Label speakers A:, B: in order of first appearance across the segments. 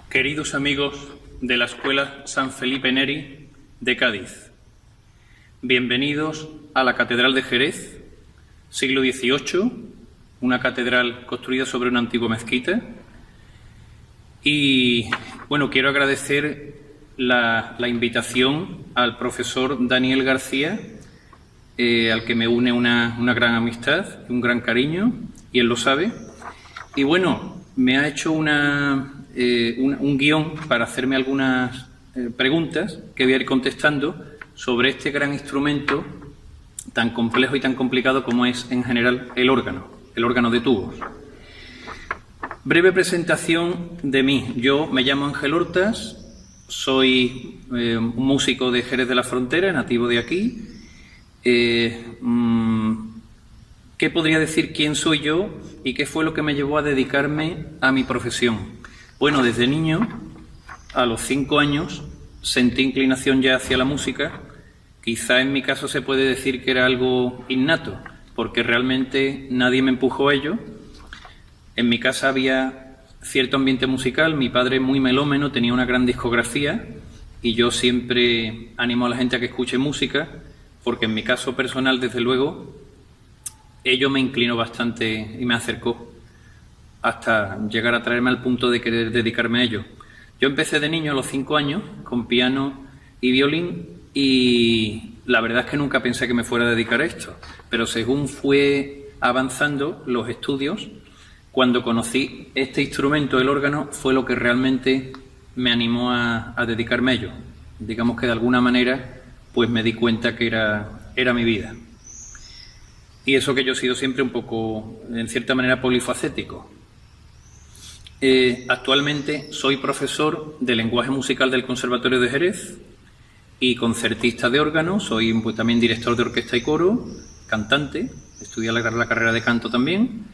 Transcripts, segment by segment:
A: Queridos amigos de la Escuela San Felipe Neri de Cádiz, bienvenidos a la Catedral de Jerez, siglo XVIII, una catedral construida sobre una antigua mezquita. Y bueno, quiero agradecer la invitación al profesor Daniel García, al que me une una gran amistad, un gran cariño, y él lo sabe. Y bueno, me ha hecho un guión para hacerme algunas preguntas que voy a ir contestando sobre este gran instrumento tan complejo y tan complicado como es en general el órgano de tubos. Breve presentación de mí. Yo me llamo Ángel Hortas, soy un músico de Jerez de la Frontera, nativo de aquí. ¿Qué podría decir quién soy yo y qué fue lo que me llevó a dedicarme a mi profesión? Bueno, desde niño, a los 5 años, sentí inclinación ya hacia la música. Quizá en mi caso se puede decir que era algo innato, porque realmente nadie me empujó a ello. En mi casa había cierto ambiente musical, mi padre muy melómeno, tenía una gran discografía y yo siempre animo a la gente a que escuche música, porque en mi caso personal, desde luego, ello me inclinó bastante y me acercó hasta llegar a traerme al punto de querer dedicarme a ello. Yo empecé de niño a los 5 años con piano y violín y la verdad es que nunca pensé que me fuera a dedicar a esto, pero según fue avanzando los estudios, cuando conocí este instrumento, el órgano, fue lo que realmente me animó a dedicarme a ello. Digamos que de alguna manera pues me di cuenta que era mi vida. Y eso que yo he sido siempre un poco, en cierta manera, polifacético. Actualmente soy profesor de lenguaje musical del Conservatorio de Jerez y concertista de órgano. Soy pues, también director de orquesta y coro, cantante, estudié la carrera de canto también.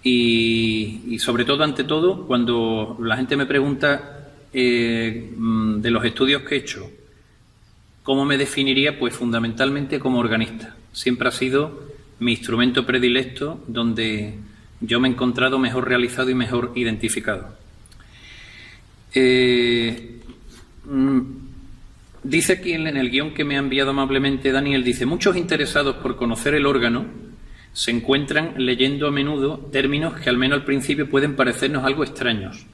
A: Y sobre todo, ante todo, cuando la gente me pregunta de los estudios que he hecho, ¿cómo me definiría? Pues fundamentalmente como organista. Siempre ha sido mi instrumento predilecto, donde yo me he encontrado mejor realizado y mejor identificado. Dice aquí en el guión que me ha enviado amablemente Daniel, dice: muchos interesados por conocer el órgano se encuentran leyendo a menudo términos que al menos al principio pueden parecernos algo extraños: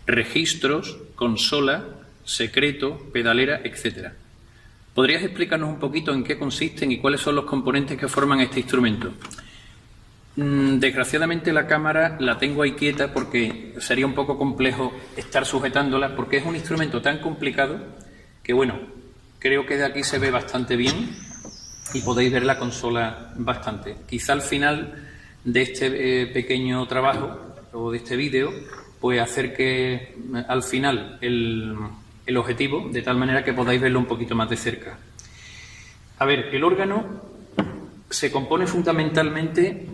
A: registros, consola, secreto, pedalera, etc. ¿Podrías explicarnos un poquito en qué consisten y cuáles son los componentes que forman este instrumento? Desgraciadamente la cámara la tengo ahí quieta porque sería un poco complejo estar sujetándola, porque es un instrumento tan complicado que, bueno, creo que de aquí se ve bastante bien y podéis ver la consola bastante. Quizá al final de este pequeño trabajo o de este vídeo, pues acerque al final el objetivo, de tal manera que podáis verlo un poquito más de cerca. A ver, el órgano se compone fundamentalmente,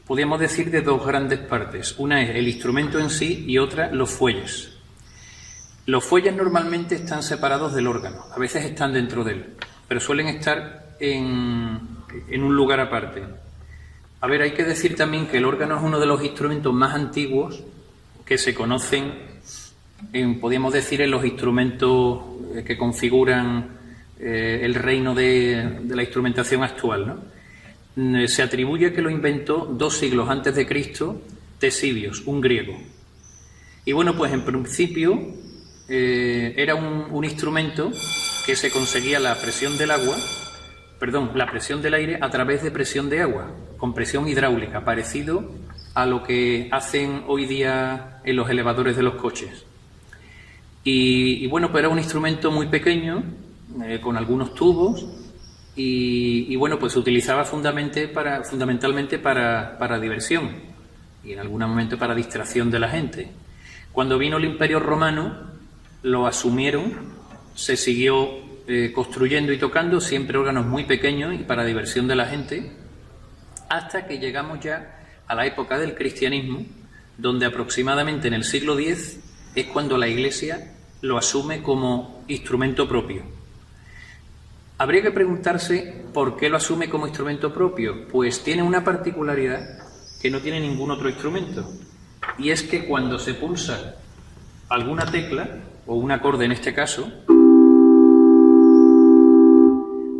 A: podríamos decir, de dos grandes partes. Una es el instrumento en sí y otra los fuelles. Los fuelles normalmente están separados del órgano, a veces están dentro de él, pero suelen estar en un lugar aparte. A ver, hay que decir también que el órgano es uno de los instrumentos más antiguos que se conocen, podríamos decir, en los instrumentos que configuran el reino de la instrumentación actual, ¿no? Se atribuye que lo inventó 2 siglos antes de Cristo Ctesibios, un griego. Y bueno, pues en principio era un instrumento que se conseguía la presión del aire a través de presión de agua, con presión hidráulica, parecido a lo que hacen hoy día en los elevadores de los coches. Y bueno, pues era un instrumento muy pequeño, con algunos tubos, y bueno, pues se utilizaba fundamentalmente para diversión y en algún momento para distracción de la gente. Cuando vino el Imperio Romano, lo asumieron, se siguió construyendo y tocando, siempre órganos muy pequeños y para diversión de la gente, hasta que llegamos ya a la época del cristianismo, donde aproximadamente en el siglo X es cuando la Iglesia lo asume como instrumento propio. Habría que preguntarse por qué lo asume como instrumento propio. Pues tiene una particularidad que no tiene ningún otro instrumento, y es que cuando se pulsa alguna tecla, o un acorde en este caso,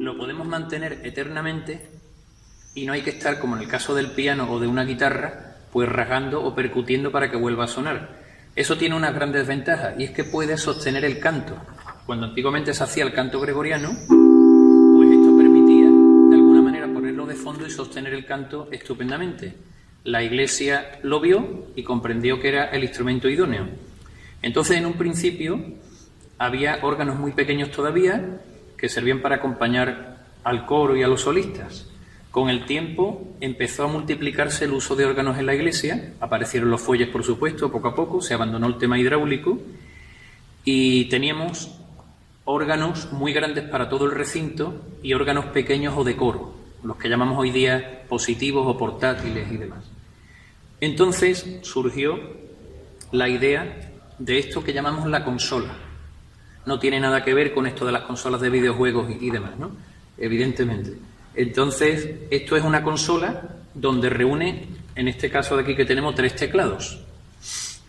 A: lo podemos mantener eternamente y no hay que estar, como en el caso del piano o de una guitarra, pues rasgando o percutiendo para que vuelva a sonar. Eso tiene unas grandes ventajas, y es que puede sostener el canto. Cuando antiguamente se hacía el canto gregoriano, pues esto permitía de alguna manera ponerlo de fondo y sostener el canto estupendamente. La Iglesia lo vio y comprendió que era el instrumento idóneo. Entonces, en un principio, había órganos muy pequeños todavía que servían para acompañar al coro y a los solistas. Con el tiempo empezó a multiplicarse el uso de órganos en la iglesia, aparecieron los fuelles, por supuesto, poco a poco, se abandonó el tema hidráulico y teníamos órganos muy grandes para todo el recinto y órganos pequeños o de coro, los que llamamos hoy día positivos o portátiles y demás. Entonces surgió la idea de esto que llamamos la consola. No tiene nada que ver con esto de las consolas de videojuegos y demás, ¿no? Evidentemente. Entonces, esto es una consola donde reúne, en este caso de aquí que tenemos, 3 teclados.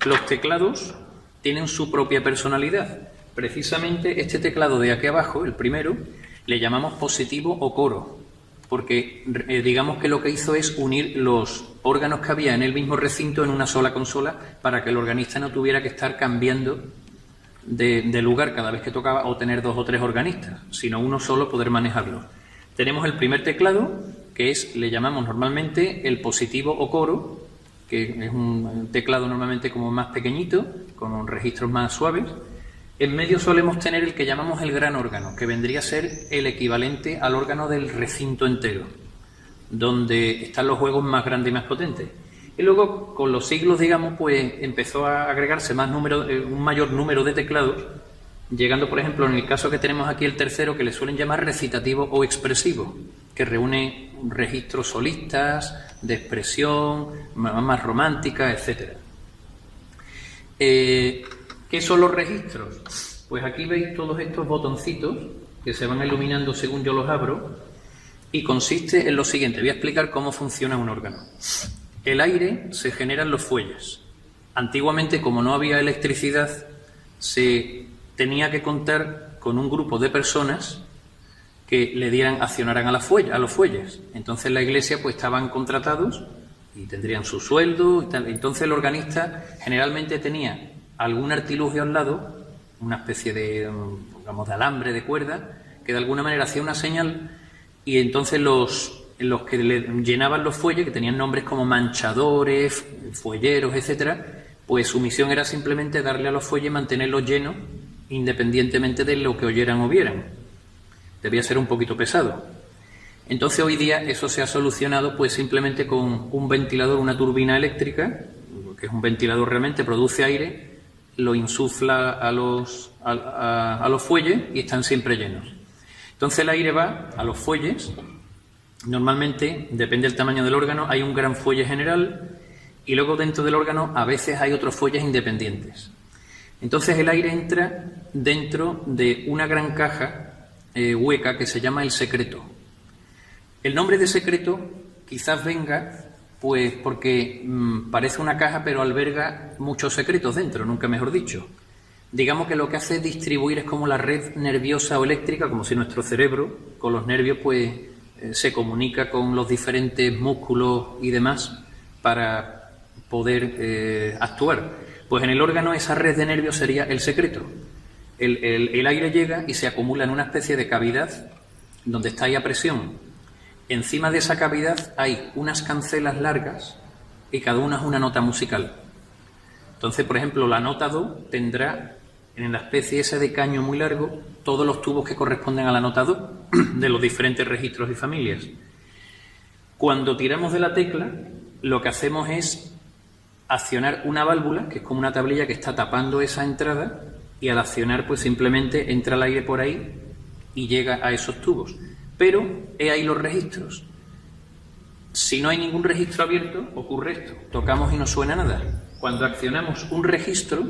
A: Los teclados tienen su propia personalidad. Precisamente este teclado de aquí abajo, el primero, le llamamos positivo o coro, porque digamos que lo que hizo es unir los órganos que había en el mismo recinto en una sola consola para que el organista no tuviera que estar cambiando de lugar cada vez que tocaba o tener 2 o 3 organistas, sino uno solo poder manejarlo. Tenemos el primer teclado, que le llamamos normalmente el positivo o coro, que es un teclado normalmente como más pequeñito, con registros más suaves. En medio solemos tener el que llamamos el gran órgano, que vendría a ser el equivalente al órgano del recinto entero, donde están los juegos más grandes y más potentes. Y luego, con los siglos, digamos, pues empezó a agregarse un mayor número de teclados, llegando, por ejemplo, en el caso que tenemos aquí, el tercero, que le suelen llamar recitativo o expresivo, que reúne registros solistas, de expresión, más romántica, etc. ¿Qué son los registros? Pues aquí veis todos estos botoncitos que se van iluminando según yo los abro, y consiste en lo siguiente. Voy a explicar cómo funciona un órgano. El aire se genera en los fuelles. Antiguamente, como no había electricidad, se tenía que contar con un grupo de personas que accionaran a los fuelles. Entonces la iglesia pues estaban contratados y tendrían su sueldo y tal. Entonces el organista generalmente tenía algún artilugio al lado, una especie de, digamos, de alambre, de cuerda, que de alguna manera hacía una señal, y entonces los que le llenaban los fuelles, que tenían nombres como manchadores, fuelleros, etcétera, pues su misión era simplemente darle a los fuelles y mantenerlos llenos, independientemente de lo que oyeran o vieran. Debía ser un poquito pesado. Entonces hoy día eso se ha solucionado pues simplemente con un ventilador, una turbina eléctrica, que es un ventilador realmente, produce aire, lo insufla a los fuelles y están siempre llenos. Entonces el aire va a los fuelles. Normalmente, depende del tamaño del órgano, hay un gran fuelle general y luego dentro del órgano a veces hay otros fuelles independientes. Entonces el aire entra dentro de una gran caja hueca que se llama el secreto. El nombre de secreto quizás venga pues porque parece una caja pero alberga muchos secretos dentro, nunca mejor dicho. Digamos que lo que hace es distribuir, es como la red nerviosa o eléctrica, como si nuestro cerebro con los nervios pues se comunica con los diferentes músculos y demás para poder actuar. Pues en el órgano esa red de nervios sería el secreto. El aire llega y se acumula en una especie de cavidad donde está ahí a presión. Encima de esa cavidad hay unas cancelas largas y cada una es una nota musical. Entonces, por ejemplo, la nota do tendrá en la especie esa de caño muy largo todos los tubos que corresponden a la nota do de los diferentes registros y familias. Cuando tiramos de la tecla, lo que hacemos es accionar una válvula, que es como una tablilla que está tapando esa entrada, y al accionar pues simplemente entra el aire por ahí y llega a esos tubos. Pero he ahí los registros. Si no hay ningún registro abierto, ocurre esto. Tocamos y no suena nada. Cuando accionamos un registro,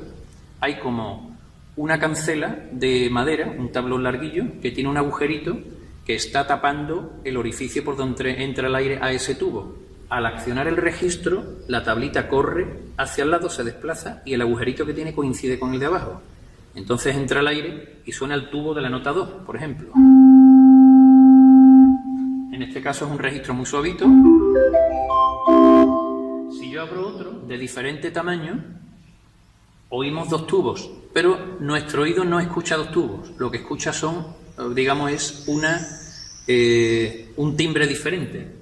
A: hay como una cancela de madera, un tablón larguillo, que tiene un agujerito que está tapando el orificio por donde entra el aire a ese tubo. al accionar el registro, la tablita corre hacia el lado, se desplaza y el agujerito que tiene coincide con el de abajo. Entonces entra el aire y suena el tubo de la nota 2, por ejemplo. En este caso es un registro muy suavito. Si yo abro otro de diferente tamaño, oímos 2 tubos, pero nuestro oído no escucha 2 tubos. Lo que escucha son, digamos, es un timbre diferente.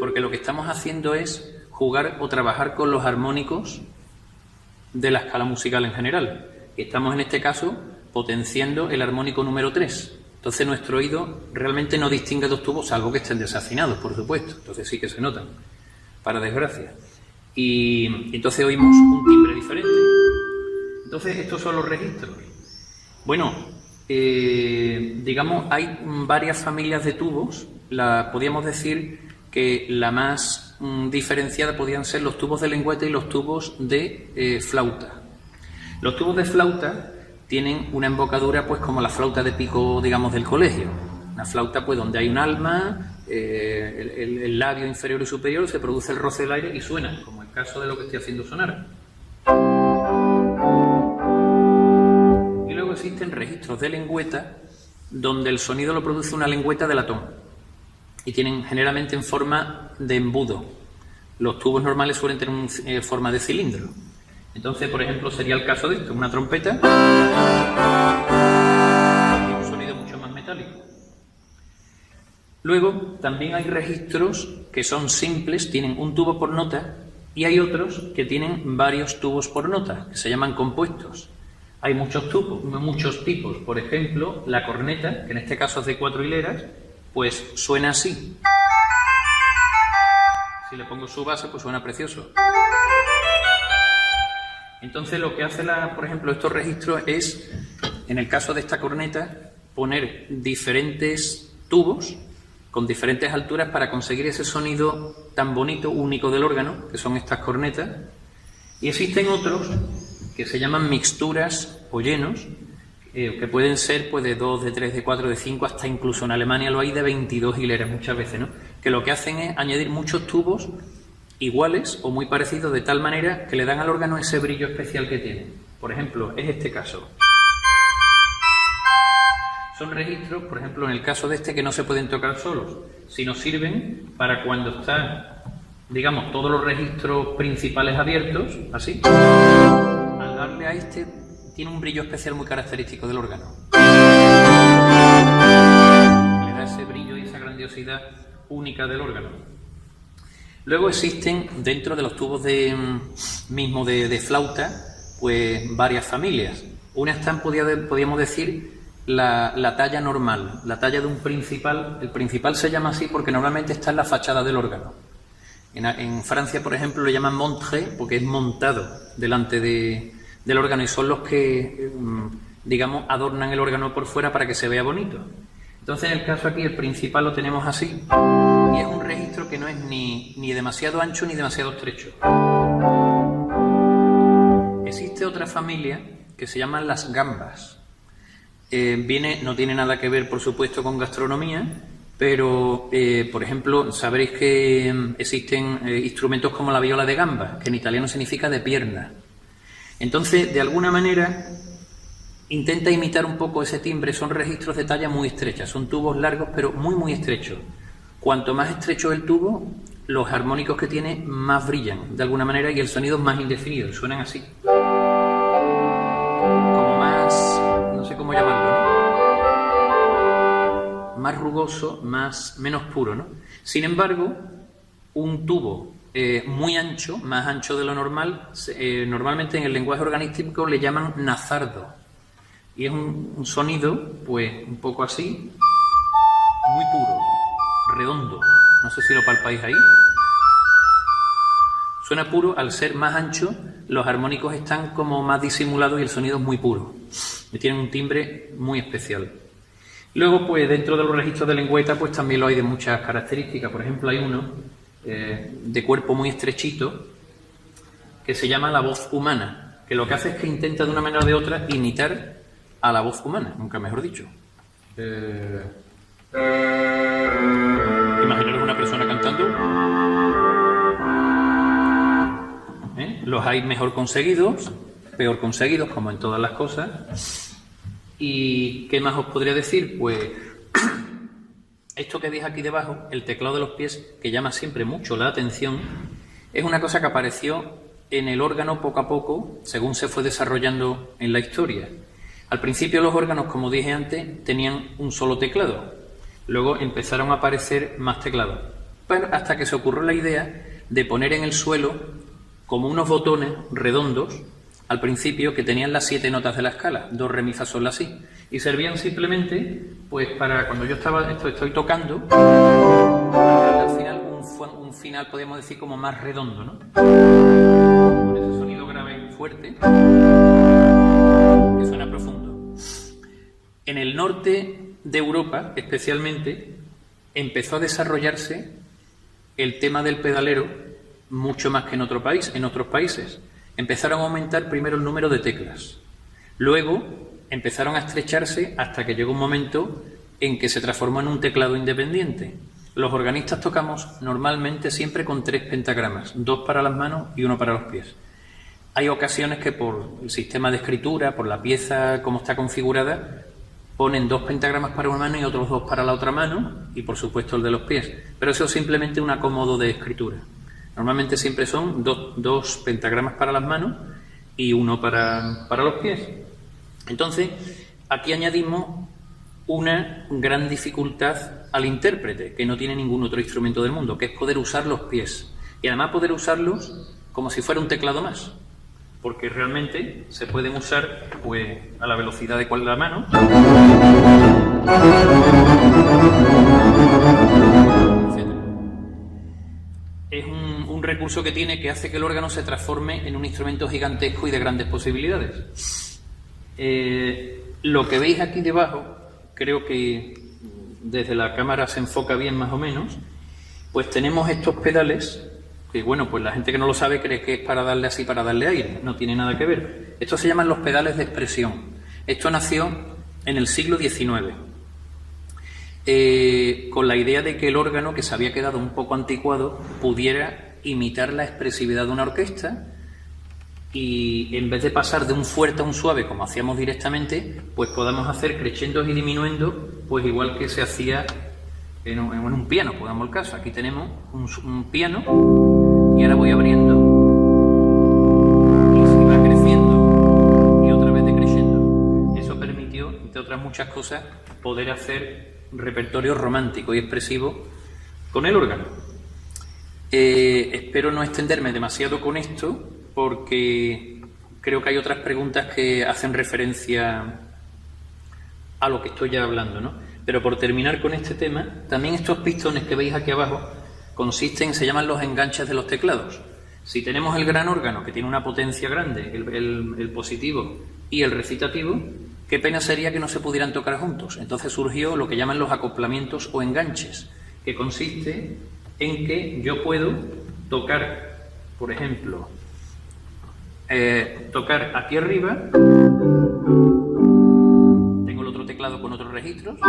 A: Porque lo que estamos haciendo es jugar o trabajar con los armónicos de la escala musical en general. Y estamos en este caso potenciando el armónico número 3. Entonces nuestro oído realmente no distingue 2 tubos, salvo que estén desafinados, por supuesto. Entonces sí que se notan, para desgracia. Y entonces oímos un timbre diferente. Entonces estos son los registros. Bueno, digamos, hay varias familias de tubos. Podríamos decir que la más diferenciada podían ser los tubos de lengüeta y los tubos de flauta. Los tubos de flauta tienen una embocadura pues como la flauta de pico, digamos, del colegio. Una flauta pues donde hay un alma, el labio inferior y superior, se produce el roce del aire y suena, como el caso de lo que estoy haciendo sonar. Y luego existen registros de lengüeta donde el sonido lo produce una lengüeta de latón y tienen generalmente en forma de embudo. Los tubos normales suelen tener forma de cilindro. Entonces, por ejemplo, sería el caso de esto, una trompeta y un sonido mucho más metálico. Luego, también hay registros que son simples, tienen un tubo por nota, y hay otros que tienen varios tubos por nota, que se llaman compuestos. Hay muchos tipos. Por ejemplo, la corneta, que en este caso es de 4 hileras, pues suena así. Si le pongo su base, pues suena precioso. Entonces lo que hace, por ejemplo, estos registros es, en el caso de esta corneta, poner diferentes tubos con diferentes alturas para conseguir ese sonido tan bonito, único del órgano, que son estas cornetas. Y existen otros que se llaman mixturas o llenos, que pueden ser pues de 2, de 3, de 4, de 5, hasta incluso en Alemania lo hay de 22 hileras muchas veces, ¿no? Que lo que hacen es añadir muchos tubos iguales o muy parecidos de tal manera que le dan al órgano ese brillo especial que tiene. Por ejemplo, es este caso. Son registros, por ejemplo, en el caso de este, que no se pueden tocar solos, sino sirven para cuando están, digamos, todos los registros principales abiertos, así. Al darle a este, tiene un brillo especial muy característico del órgano. Le da ese brillo y esa grandiosidad única del órgano. Luego existen, dentro de los tubos de flauta, pues varias familias. Una están, podríamos decir, la talla normal, la talla de un principal. El principal se llama así porque normalmente está en la fachada del órgano. En Francia, por ejemplo, le llaman montré porque es montado delante del órgano y son los que, digamos, adornan el órgano por fuera para que se vea bonito. Entonces, en el caso aquí, el principal lo tenemos así. Y es un registro que no es ni demasiado ancho ni demasiado estrecho. Existe otra familia que se llaman las gambas. No tiene nada que ver, por supuesto, con gastronomía, pero, por ejemplo, sabréis que existen instrumentos como la viola de gamba, que en italiano significa de pierna. Entonces, de alguna manera, intenta imitar un poco ese timbre. Son registros de talla muy estrecha, son tubos largos, pero muy, muy estrechos. Cuanto más estrecho el tubo, los armónicos que tiene más brillan, de alguna manera, y el sonido es más indefinido, suenan así. Como más, no sé cómo llamarlo, ¿no? Más rugoso, menos puro, ¿no? Sin embargo, un tubo muy ancho, más ancho de lo normal, normalmente en el lenguaje organístico le llaman nazardo. Y es un sonido, pues, un poco así, muy puro, redondo. No sé si lo palpáis ahí. Suena puro. Al ser más ancho, los armónicos están como más disimulados y el sonido es muy puro. Y tienen un timbre muy especial. Luego, pues, dentro de los registros de lengüeta, pues también lo hay de muchas características. Por ejemplo, hay uno de cuerpo muy estrechito que se llama la voz humana, que lo que hace es que intenta de una manera o de otra imitar a la voz humana, nunca mejor dicho. Imaginaros una persona cantando. Los hay mejor conseguidos, peor conseguidos, como en todas las cosas. ¿Y qué más os podría decir? Pues esto que veis aquí debajo, el teclado de los pies, que llama siempre mucho la atención, es una cosa que apareció en el órgano poco a poco, según se fue desarrollando en la historia. Al principio los órganos, como dije antes, tenían un solo teclado. Luego empezaron a aparecer más teclados. Pero hasta que se ocurrió la idea de poner en el suelo como unos botones redondos, al principio, que tenían las 7 notas de la escala, do, re, mi, fa, sol, la, si. Y servían simplemente, pues para cuando yo estoy tocando, al final un final, podríamos decir, como más redondo, ¿no? Con ese sonido grave fuerte, que suena profundo. En el norte de Europa, especialmente, empezó a desarrollarse el tema del pedalero mucho más que en otros países. Empezaron a aumentar primero el número de teclas. Luego empezaron a estrecharse hasta que llegó un momento en que se transformó en un teclado independiente. Los organistas tocamos normalmente siempre con 3 pentagramas, 2 para las manos y 1 para los pies. Hay ocasiones que por el sistema de escritura, por la pieza como está configurada, ponen 2 pentagramas para una mano y otros 2 para la otra mano, y por supuesto el de los pies. Pero eso es simplemente un acomodo de escritura. Normalmente siempre son 2 pentagramas para las manos y 1 para los pies. Entonces, aquí añadimos una gran dificultad al intérprete, que no tiene ningún otro instrumento del mundo, que es poder usar los pies. Y además poder usarlos como si fuera un teclado más, porque realmente se pueden usar pues a la velocidad de la mano. Es un recurso que tiene, que hace que el órgano se transforme en un instrumento gigantesco y de grandes posibilidades. Lo que veis aquí debajo, creo que desde la cámara se enfoca bien más o menos, pues tenemos estos pedales, que bueno, pues la gente que no lo sabe cree que es para darle así, para darle aire, no tiene nada que ver. Estos se llaman los pedales de expresión. Esto nació en el siglo XIX. Con la idea de que el órgano, que se había quedado un poco anticuado, pudiera imitar la expresividad de una orquesta, y en vez de pasar de un fuerte a un suave como hacíamos directamente, pues podamos hacer crescendos y diminuendos, pues igual que se hacía en un piano, pongamos el caso. Aquí tenemos un piano y ahora voy abriendo y se va creciendo y otra vez decreciendo. Eso permitió, entre otras muchas cosas, poder hacer repertorio romántico y expresivo con el órgano. Espero no extenderme demasiado con esto, porque creo que hay otras preguntas que hacen referencia a lo que estoy ya hablando, ¿no? Pero por terminar con este tema, también estos pistones que veis aquí abajo se llaman los enganches de los teclados. Si tenemos el gran órgano, que tiene una potencia grande, el positivo y el recitativo, qué pena sería que no se pudieran tocar juntos. Entonces surgió lo que llaman los acoplamientos o enganches, que consiste en que yo puedo tocar, por ejemplo, tocar aquí arriba, tengo el otro teclado con otros registros, y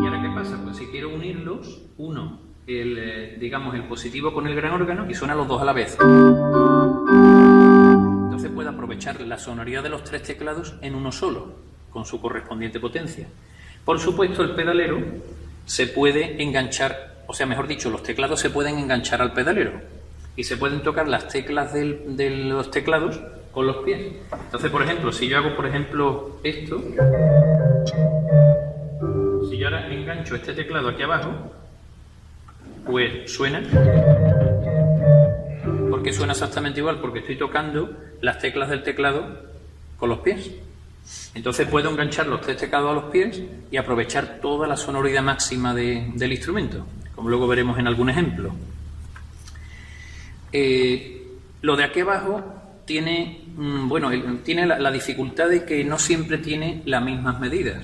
A: ahora ¿qué pasa? Pues si quiero unirlos, uno digamos el positivo con el gran órgano y suenan los dos a la vez. Entonces puedo aprovechar la sonoridad de los 3 teclados en uno solo, con su correspondiente potencia. Por supuesto, el pedalero se puede enganchar, o sea, mejor dicho, los teclados se pueden enganchar al pedalero y se pueden tocar las teclas de los teclados con los pies. Entonces, por ejemplo, si yo hago, por ejemplo, esto, si yo ahora engancho este teclado aquí abajo, pues suena. ¿Por qué suena exactamente igual? Porque estoy tocando las teclas del teclado con los pies. Entonces puedo enganchar los 3 teclados a los pies y aprovechar toda la sonoridad máxima del instrumento, como luego veremos en algún ejemplo. Lo de aquí abajo tiene, tiene la dificultad de que no siempre tiene las mismas medidas.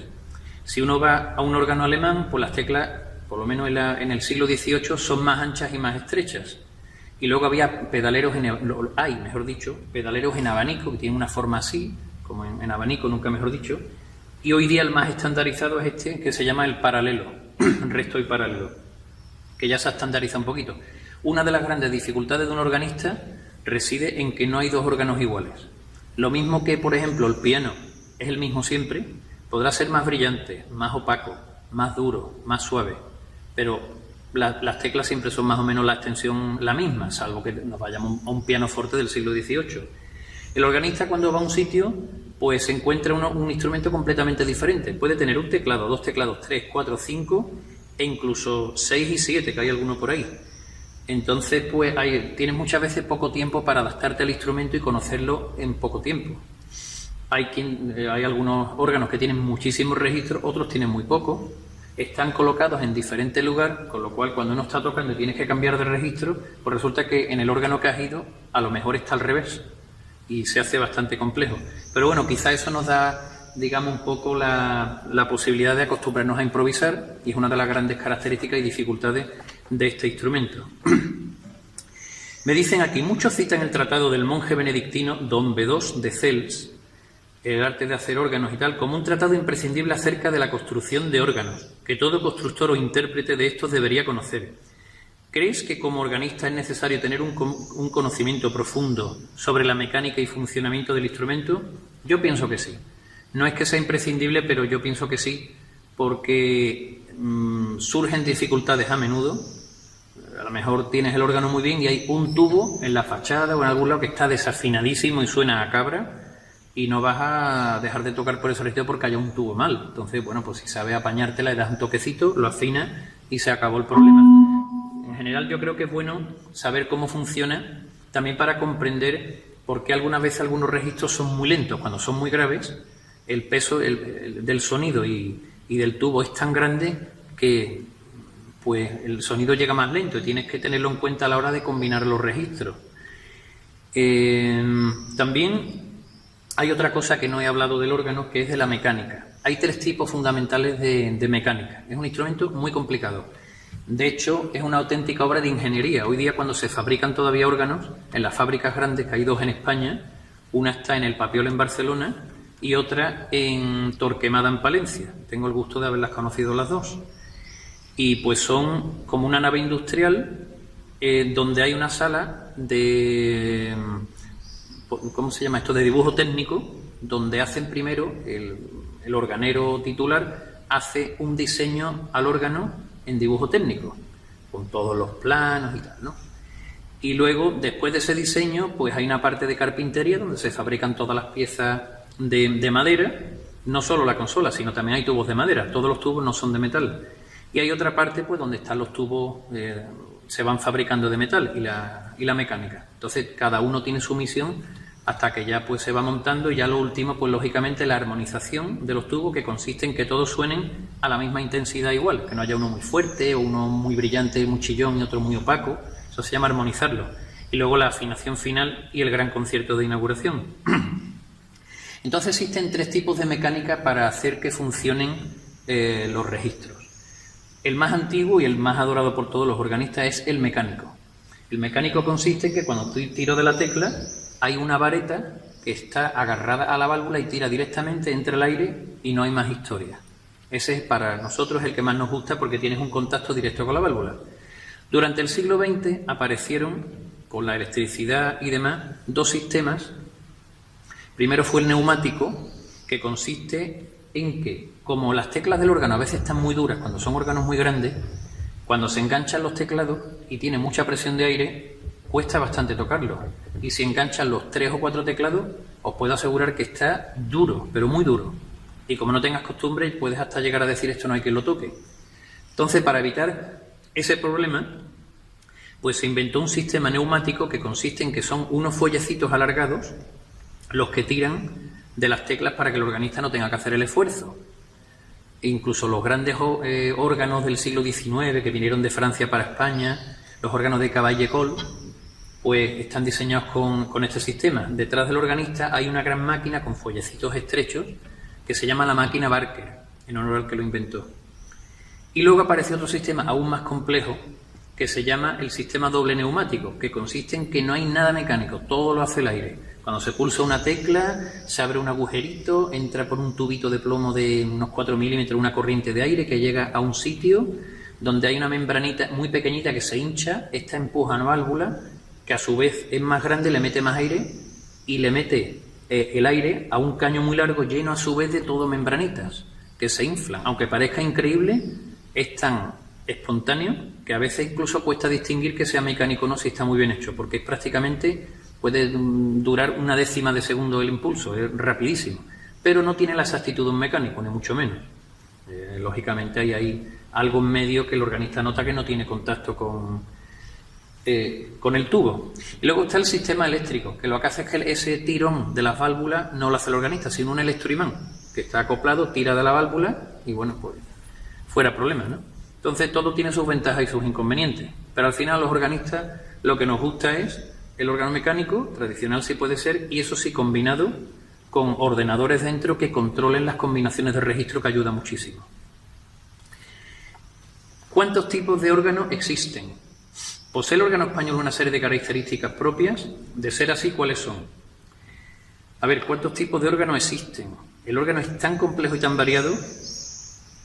A: Si uno va a un órgano alemán, pues las teclas, por lo menos en el siglo XVIII, son más anchas y más estrechas. Y luego había pedaleros pedaleros en abanico, que tienen una forma así, como en abanico, nunca mejor dicho. Y hoy día el más estandarizado es este, que se llama el paralelo. recto y paralelo, que ya se estandariza un poquito. Una de las grandes dificultades de un organista reside en que no hay dos órganos iguales. Lo mismo que, por ejemplo, el piano es el mismo siempre, podrá ser más brillante, más opaco, más duro, más suave, pero las teclas siempre son más o menos la extensión la misma, salvo que nos vayamos a un pianoforte del siglo XVIII. El organista, cuando va a un sitio, pues se encuentra un instrumento completamente diferente. Puede tener un teclado, dos teclados, 3, 4, 5 e incluso 6 y 7, que hay alguno por ahí. Entonces, pues tienes muchas veces poco tiempo para adaptarte al instrumento y conocerlo en poco tiempo. Hay algunos órganos que tienen muchísimos registros, otros tienen muy pocos. Están colocados en diferentes lugares, con lo cual cuando uno está tocando y tienes que cambiar de registro, pues resulta que en el órgano que has ido a lo mejor está al revés y se hace bastante complejo. Pero bueno, quizá eso nos da, digamos, un poco la posibilidad de acostumbrarnos a improvisar, y es una de las grandes características y dificultades de este instrumento. Me dicen aquí, muchos citan el tratado del monje benedictino Don Bedós de Cels, el arte de hacer órganos y tal, como un tratado imprescindible acerca de la construcción de órganos, que todo constructor o intérprete de estos debería conocer. ¿Crees que como organista es necesario tener un conocimiento profundo sobre la mecánica y funcionamiento del instrumento? Yo pienso que sí. No es que sea imprescindible, pero yo pienso que sí, porque surgen dificultades a menudo. A lo mejor tienes el órgano muy bien y hay un tubo en la fachada o en algún lado que está desafinadísimo y suena a cabra, y no vas a dejar de tocar por ese registro porque haya un tubo mal. Entonces, bueno, pues si sabes apañártela, le das un toquecito, lo afinas y se acabó el problema. En general, yo creo que es bueno saber cómo funciona, también para comprender por qué algunas veces algunos registros son muy lentos. Cuando son muy graves, el peso del sonido y del tubo es tan grande que pues el sonido llega más lento y tienes que tenerlo en cuenta a la hora de combinar los registros. También hay otra cosa que no he hablado del órgano, que es de la mecánica. Hay tres tipos fundamentales de mecánica. Es un instrumento muy complicado. De hecho, es una auténtica obra de ingeniería. Hoy día, cuando se fabrican todavía órganos, en las fábricas grandes, que hay dos en España, una está en el Papiol en Barcelona y otra en Torquemada en Palencia. Tengo el gusto de haberlas conocido las dos. Y pues son como una nave industrial donde hay una sala de... ¿Cómo se llama esto? De dibujo técnico, donde hacen primero, el organero titular hace un diseño al órgano en dibujo técnico, con todos los planos y tal, ¿no? Y luego, después de ese diseño, pues hay una parte de carpintería donde se fabrican todas las piezas de madera, no solo la consola, sino también hay tubos de madera, todos los tubos no son de metal. Y hay otra parte, pues, donde están los tubos, se van fabricando de metal, y la mecánica. Entonces, cada uno tiene su misión hasta que ya pues se va montando, y ya lo último, pues lógicamente la armonización de los tubos, que consiste en que todos suenen a la misma intensidad igual, que no haya uno muy fuerte o uno muy brillante, muy chillón, y otro muy opaco. Eso se llama armonizarlo. Y luego la afinación final y el gran concierto de inauguración. Entonces existen tres tipos de mecánica para hacer que funcionen los registros. El más antiguo y el más adorado por todos los organistas es el mecánico. El mecánico consiste en que cuando tiro de la tecla hay una vareta que está agarrada a la válvula y tira directamente, entra el aire y no hay más historia. Ese es para nosotros el que más nos gusta, porque tienes un contacto directo con la válvula. Durante el siglo XX aparecieron, con la electricidad y demás, dos sistemas. Primero fue el neumático, que consiste en que, como las teclas del órgano a veces están muy duras cuando son órganos muy grandes, cuando se enganchan los teclados y tiene mucha presión de aire, cuesta bastante tocarlo. Y si enganchan los 3 o 4 teclados, os puedo asegurar que está duro, pero muy duro. Y como no tengas costumbre, puedes hasta llegar a decir esto no hay quien lo toque. Entonces, para evitar ese problema, pues se inventó un sistema neumático que consiste en que son unos fuellecitos alargados los que tiran de las teclas para que el organista no tenga que hacer el esfuerzo. E incluso los grandes órganos del siglo XIX que vinieron de Francia para España, los órganos de Cavaillé-Coll, pues están diseñados con este sistema. Detrás del organista hay una gran máquina con fuellecitos estrechos que se llama la máquina Barker, en honor al que lo inventó. Y luego aparece otro sistema aún más complejo que se llama el sistema doble neumático, que consiste en que no hay nada mecánico, todo lo hace el aire. Cuando se pulsa una tecla, se abre un agujerito, entra por un tubito de plomo de unos 4 milímetros una corriente de aire que llega a un sitio donde hay una membranita muy pequeñita que se hincha, esta empuja una válvula que a su vez es más grande, le mete más aire y le mete el aire a un caño muy largo lleno a su vez de todo membranitas que se inflan. Aunque parezca increíble, es tan espontáneo que a veces incluso cuesta distinguir que sea mecánico o no si está muy bien hecho, porque es prácticamente, puede durar una décima de segundo el impulso, es rapidísimo, pero no tiene la exactitud de un mecánico, ni mucho menos. Lógicamente hay ahí algo en medio que el organista nota que no tiene contacto con el tubo. Y luego está el sistema eléctrico, que lo que hace es que ese tirón de las válvulas no lo hace el organista, sino un electroimán que está acoplado, tira de la válvula y bueno, pues fuera problema, ¿no? Entonces todo tiene sus ventajas y sus inconvenientes, pero al final los organistas lo que nos gusta es el órgano mecánico, tradicional si puede ser, y eso sí combinado con ordenadores dentro que controlen las combinaciones de registro, que ayuda muchísimo. ¿Cuántos tipos de órganos existen? ¿Posee el órgano español una serie de características propias? De ser así, ¿cuáles son? A ver, ¿cuántos tipos de órganos existen? El órgano es tan complejo y tan variado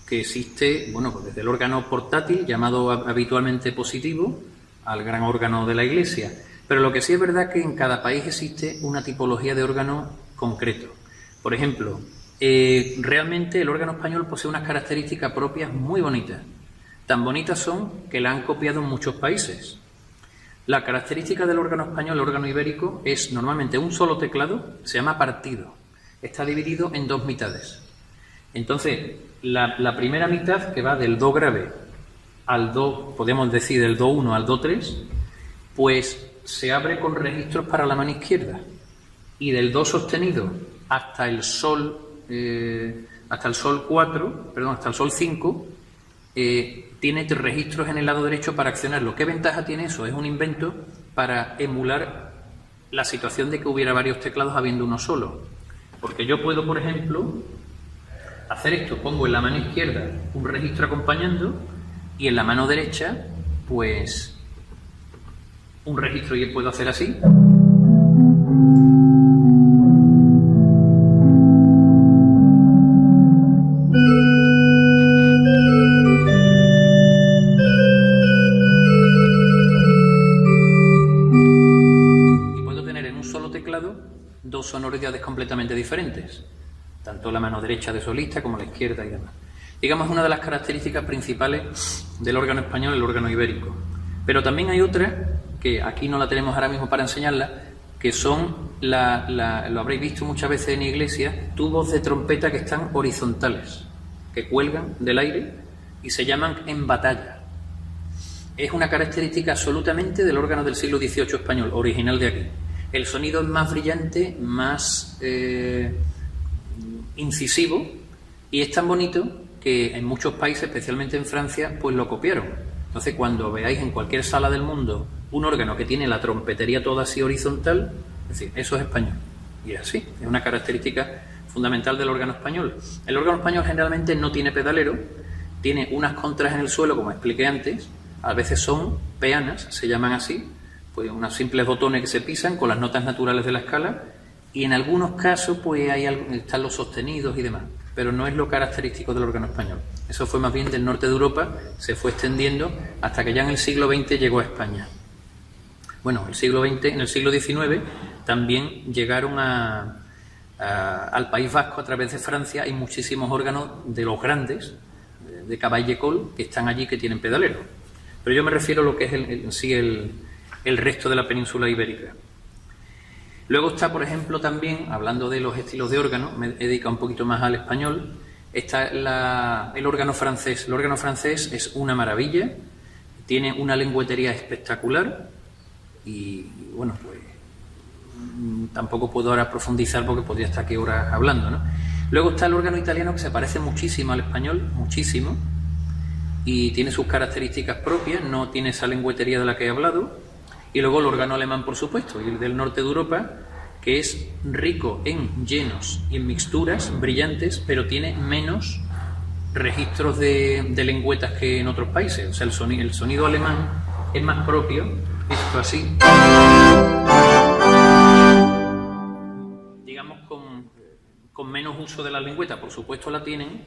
A: que existe, bueno, pues desde el órgano portátil, llamado habitualmente positivo, al gran órgano de la Iglesia. Pero lo que sí es verdad es que en cada país existe una tipología de órgano concreto. Por ejemplo, realmente el órgano español posee unas características propias muy bonitas. Tan bonitas son que la han copiado en muchos países. La característica del órgano español, el órgano ibérico, es normalmente un solo teclado, se llama partido. Está dividido en dos mitades. Entonces, la primera mitad, que va del do grave al do, podemos decir del do 1 al do 3, pues se abre con registros para la mano izquierda. Y del do sostenido hasta el sol 4, perdón, hasta el sol 5, tiene registros en el lado derecho para accionarlo. ¿Qué ventaja tiene eso? Es un invento para emular la situación de que hubiera varios teclados habiendo uno solo. Porque yo puedo, por ejemplo, hacer esto, pongo en la mano izquierda un registro acompañando y en la mano derecha, pues, un registro, y puedo hacer así. Dos sonoridades completamente diferentes, tanto la mano derecha de solista como la izquierda y demás. Digamos, una de las características principales del órgano español, el órgano ibérico. Pero también hay otra, que aquí no la tenemos ahora mismo para enseñarla, que son, lo habréis visto muchas veces en iglesias, tubos de trompeta que están horizontales, que cuelgan del aire y se llaman en batalla. Es una característica absolutamente del órgano del siglo XVIII español, original de aquí. El sonido es más brillante, más incisivo, y es tan bonito que en muchos países, especialmente en Francia, pues lo copiaron. Entonces, cuando veáis en cualquier sala del mundo un órgano que tiene la trompetería toda así horizontal, es decir, eso es español. Y es así, es una característica fundamental del órgano español. El órgano español generalmente no tiene pedalero, tiene unas contras en el suelo, como expliqué antes, a veces son peanas, se llaman así, pues unos simples botones que se pisan con las notas naturales de la escala, y en algunos casos pues están los sostenidos y demás, pero no es lo característico del órgano español. Eso fue más bien del norte de Europa, se fue extendiendo hasta que ya en el siglo XX llegó a España. Bueno, en el siglo XIX también llegaron al País Vasco a través de Francia. Hay muchísimos órganos de los grandes, de Cavaille-Coll, que están allí, que tienen pedalero. Pero yo me refiero a lo que es el resto de la península ibérica. Luego está, por ejemplo, también, hablando de los estilos de órgano, me he dedicado un poquito más al español, está el órgano francés. El órgano francés es una maravilla, tiene una lengüetería espectacular y, bueno, pues tampoco puedo ahora profundizar porque podría estar aquí horas hablando, ¿no? Luego está el órgano italiano, que se parece muchísimo al español, muchísimo, y tiene sus características propias, no tiene esa lengüetería de la que he hablado. Y luego el órgano alemán, por supuesto, y el del norte de Europa, que es rico en llenos y en mixturas brillantes, pero tiene menos registros de lengüetas que en otros países. O sea, el sonido alemán es más propio, esto así. con menos uso de la lengüeta, por supuesto la tienen,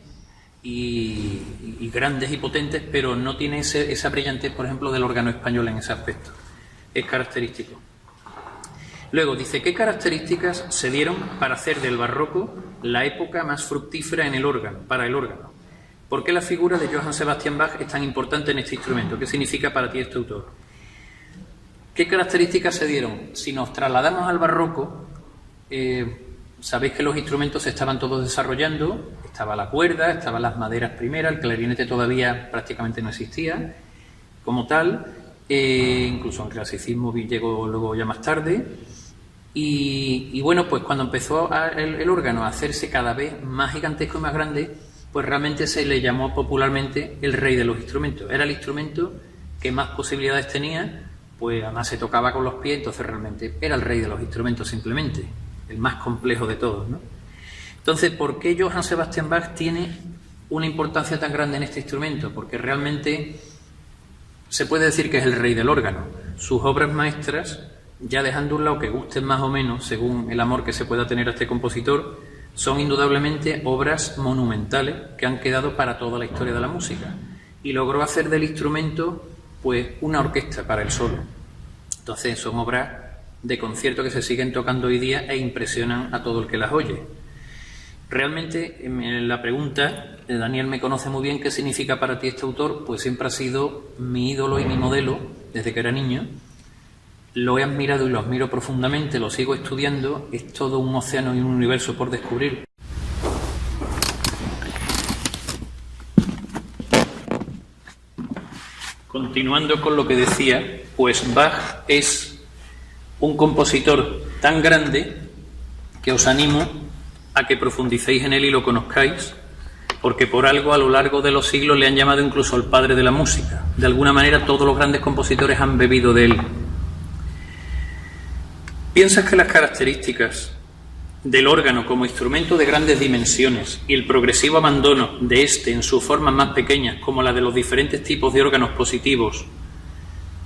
A: y grandes y potentes, pero no tiene esa brillantez, por ejemplo, del órgano español en ese aspecto. Es característico. Luego dice, ¿qué características se dieron para hacer del barroco la época más fructífera en el órgano, para el órgano? ¿Por qué la figura de Johann Sebastian Bach es tan importante en este instrumento? ¿Qué significa para ti este autor? ¿Qué características se dieron? Si nos trasladamos al barroco, sabéis que los instrumentos se estaban todos desarrollando, estaba la cuerda, estaban las maderas primeras, el clarinete todavía prácticamente no existía como tal, incluso el clasicismo llegó luego ya más tarde, y bueno, pues cuando empezó el órgano a hacerse cada vez más gigantesco y más grande, pues realmente se le llamó popularmente el rey de los instrumentos. Era el instrumento que más posibilidades tenía, pues además se tocaba con los pies, entonces realmente era el rey de los instrumentos simplemente, el más complejo de todos, ¿no? Entonces, ¿por qué Johann Sebastian Bach tiene una importancia tan grande en este instrumento? Porque realmente se puede decir que es el rey del órgano. Sus obras maestras, ya dejando un lado que gusten más o menos, según el amor que se pueda tener a este compositor, son indudablemente obras monumentales que han quedado para toda la historia de la música. Y logró hacer del instrumento, pues, una orquesta para el solo. Entonces, son obras de concierto que se siguen tocando hoy día e impresionan a todo el que las oye. Realmente, en la pregunta, Daniel me conoce muy bien, ¿qué significa para ti este autor? Pues siempre ha sido mi ídolo y mi modelo desde que era niño. Lo he admirado y lo admiro profundamente, lo sigo estudiando, es todo un océano y un universo por descubrir. Continuando con lo que decía, pues Bach es un compositor tan grande que os animo a que profundicéis en él y lo conozcáis, porque por algo a lo largo de los siglos le han llamado incluso el padre de la música. De alguna manera todos los grandes compositores han bebido de él. ¿Piensas que las características del órgano como instrumento de grandes dimensiones y el progresivo abandono de este en sus formas más pequeñas, como la de los diferentes tipos de órganos positivos,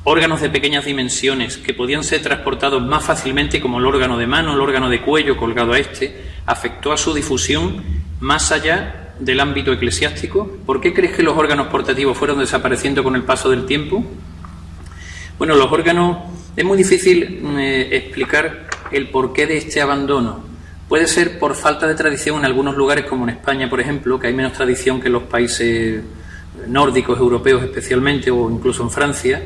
A: órganos de pequeñas dimensiones que podían ser transportados más fácilmente, como el órgano de mano, el órgano de cuello colgado a este, afectó a su difusión más allá del ámbito eclesiástico? ¿Por qué crees que los órganos portativos fueron desapareciendo con el paso del tiempo? Bueno, los órganos, es muy difícil explicar el porqué de este abandono. Puede ser por falta de tradición en algunos lugares, como en España, por ejemplo, que hay menos tradición que en los países nórdicos, europeos especialmente, o incluso en Francia,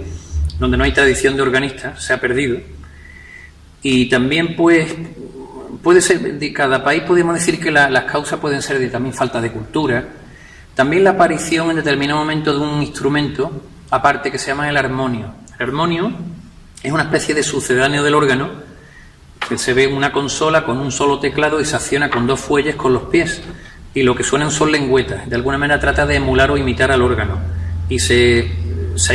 A: donde no hay tradición de organistas, se ha perdido. Y también, pues, puede ser, de cada país podemos decir que las causas pueden ser de también falta de cultura, también la aparición en determinado momento de un instrumento, aparte, que se llama el armonio. El armonio es una especie de sucedáneo del órgano, que se ve en una consola con un solo teclado y se acciona con dos fuelles con los pies, y lo que suenan son lengüetas. De alguna manera trata de emular o imitar al órgano, y se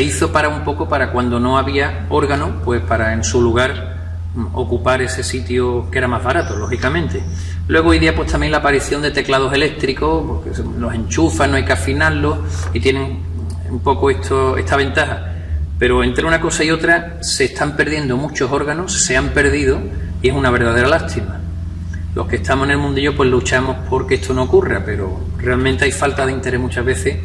A: hizo para un poco para cuando no había órgano, pues para en su lugar ocupar ese sitio que era más barato, lógicamente. Luego hoy día pues también la aparición de teclados eléctricos, porque los enchufan, no hay que afinarlos, y tienen un poco esta ventaja. Pero entre una cosa y otra se están perdiendo muchos órganos, se han perdido, y es una verdadera lástima. Los que estamos en el mundillo pues luchamos porque esto no ocurra, pero realmente hay falta de interés muchas veces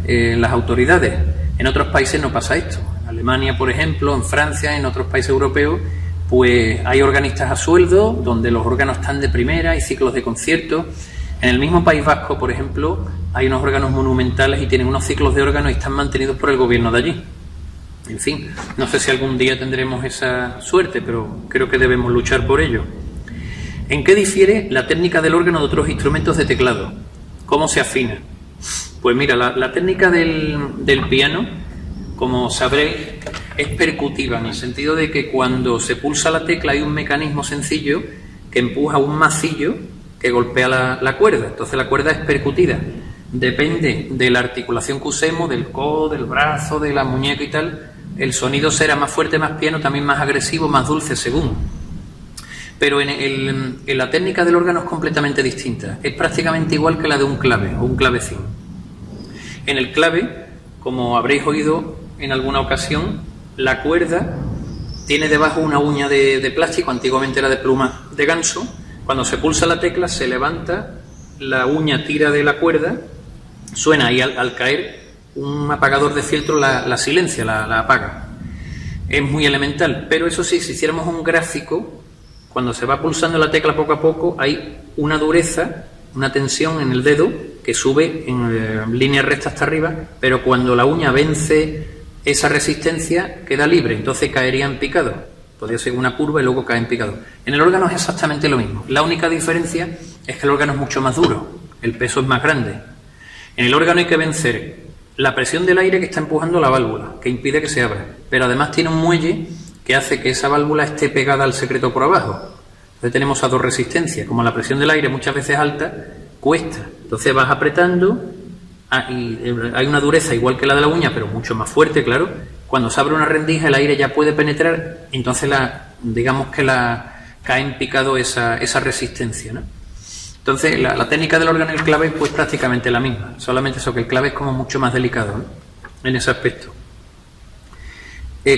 A: en las autoridades. En otros países no pasa esto. En Alemania, por ejemplo, en Francia, en otros países europeos, pues hay organistas a sueldo, donde los órganos están de primera, hay ciclos de conciertos. En el mismo País Vasco, por ejemplo, hay unos órganos monumentales y tienen unos ciclos de órganos y están mantenidos por el gobierno de allí. En fin, no sé si algún día tendremos esa suerte, pero creo que debemos luchar por ello. ¿En qué difiere la técnica del órgano de otros instrumentos de teclado? ¿Cómo se afina? Pues mira, la técnica del piano, como sabréis, es percutiva, en el sentido de que cuando se pulsa la tecla hay un mecanismo sencillo que empuja un macillo que golpea la cuerda. Entonces la cuerda es percutida. Depende de la articulación que usemos, del codo, del brazo, de la muñeca y tal, el sonido será más fuerte, más piano, también más agresivo, más dulce, según. Pero en la técnica del órgano es completamente distinta. Es prácticamente igual que la de un clave o un clavecín. En el clave, como habréis oído en alguna ocasión, la cuerda tiene debajo una uña de plástico, antiguamente era de pluma de ganso, Cuando se pulsa la tecla se levanta, la uña tira de la cuerda, suena y al caer un apagador de fieltro la silencia, la apaga. Es muy elemental, pero eso sí, si hiciéramos un gráfico, cuando se va pulsando la tecla poco a poco, hay una dureza, una tensión en el dedo que sube en línea recta hasta arriba, pero cuando la uña vence esa resistencia queda libre, entonces caería en picado. Podría ser una curva y luego cae en picado. En el órgano es exactamente lo mismo. La única diferencia es que el órgano es mucho más duro, el peso es más grande. En el órgano hay que vencer la presión del aire que está empujando la válvula, que impide que se abra, pero además tiene un muelle que hace que esa válvula esté pegada al secreto por abajo. Entonces tenemos a dos resistencias. Como la presión del aire muchas veces alta, cuesta. Entonces vas apretando y hay una dureza igual que la de la uña, pero mucho más fuerte, claro. Cuando se abre una rendija el aire ya puede penetrar, entonces digamos que cae en picado esa resistencia, ¿no? Entonces la técnica del órgano y el clave pues prácticamente la misma, solamente eso que el clave es como mucho más delicado, ¿no?, en ese aspecto.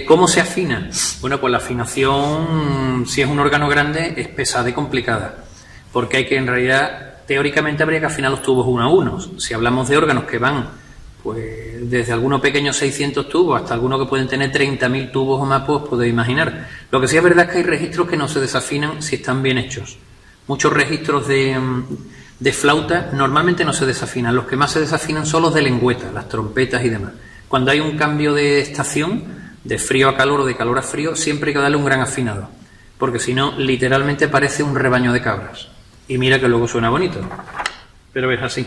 A: ¿Cómo se afina? Bueno, pues la afinación, si es un órgano grande, es pesada y complicada, porque hay que, en realidad, teóricamente habría que afinar los tubos uno a uno. Si hablamos de órganos que van, pues, desde algunos pequeños 600 tubos hasta algunos que pueden tener 30.000 tubos o más, pues podéis imaginar. Lo que sí es verdad es que hay registros que no se desafinan si están bien hechos. Muchos registros de flauta normalmente no se desafinan. Los que más se desafinan son los de lengüeta, las trompetas y demás. Cuando hay un cambio de estación, de frío a calor o de calor a frío, siempre hay que darle un gran afinado, porque si no, literalmente parece un rebaño de cabras. Y mira que luego suena bonito, pero es así.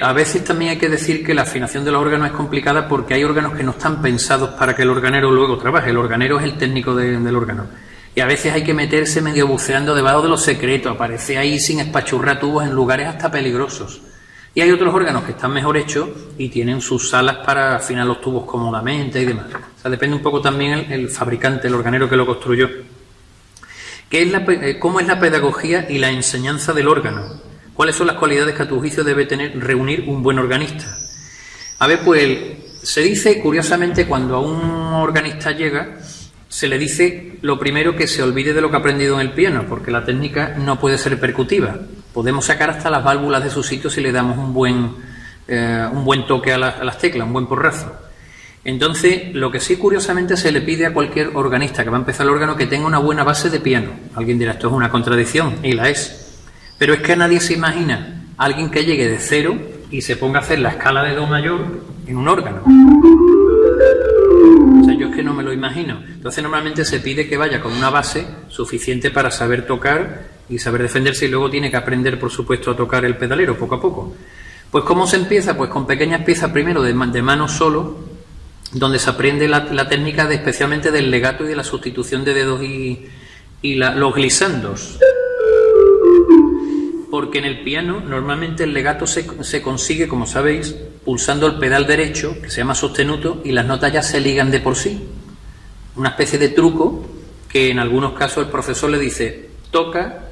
A: A veces también hay que decir que la afinación de los órganos es complicada porque hay órganos que no están pensados para que el organero luego trabaje. El organero es el técnico del órgano. Y a veces hay que meterse medio buceando debajo de los secretos, aparece ahí sin espachurrar tubos en lugares hasta peligrosos. Y hay otros órganos que están mejor hechos y tienen sus salas para afinar los tubos cómodamente y demás. O sea, depende un poco también el fabricante, el organero que lo construyó. ¿Cómo es la pedagogía y la enseñanza del órgano? ¿Cuáles son las cualidades que a tu juicio debe reunir un buen organista? A ver, pues se dice, curiosamente, cuando a un organista llega, se le dice lo primero que se olvide de lo que ha aprendido en el piano, porque la técnica no puede ser percutiva. Podemos sacar hasta las válvulas de su sitio si le damos un buen toque a las teclas, un buen porrazo. Entonces, lo que sí curiosamente se le pide a cualquier organista que va a empezar el órgano que tenga una buena base de piano. Alguien dirá, esto es una contradicción, y la es. Pero es que nadie se imagina a alguien que llegue de cero y se ponga a hacer la escala de do mayor en un órgano. O sea, yo es que no me lo imagino. Entonces, normalmente se pide que vaya con una base suficiente para saber tocar y saber defenderse, y luego tiene que aprender, por supuesto, a tocar el pedalero poco a poco. Pues ¿cómo se empieza? Pues con pequeñas piezas primero de mano solo, donde se aprende la técnica especialmente del legato y de la sustitución de dedos y los glisandos. Porque en el piano normalmente el legato se consigue, como sabéis, pulsando el pedal derecho, que se llama sostenuto, y las notas ya se ligan de por sí. Una especie de truco que en algunos casos el profesor le dice, toca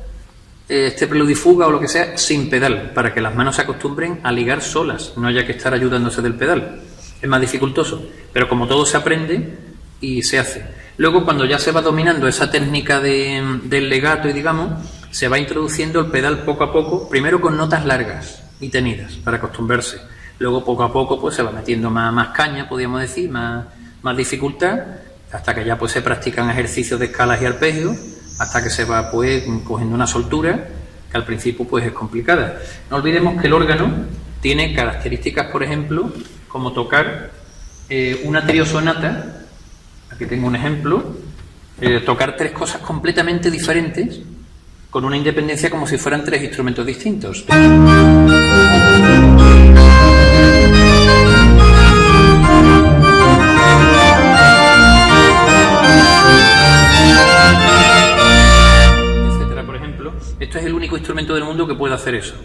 A: este preludifuga o lo que sea sin pedal, para que las manos se acostumbren a ligar solas, no haya que estar ayudándose del pedal. Es más dificultoso, pero como todo se aprende y se hace. Luego, cuando ya se va dominando esa técnica del legato y digamos, se va introduciendo el pedal poco a poco, primero con notas largas y tenidas para acostumbrarse. Luego poco a poco pues se va metiendo más caña, podríamos decir, más dificultad, hasta que ya pues se practican ejercicios de escalas y arpegios, hasta que se va pues cogiendo una soltura que al principio pues es complicada. No olvidemos que el órgano tiene características, por ejemplo, como tocar una triosonata, aquí tengo un ejemplo, tocar tres cosas completamente diferentes con una independencia como si fueran tres instrumentos distintos. Etcétera, por ejemplo. Esto es el único instrumento del mundo que puede hacer eso.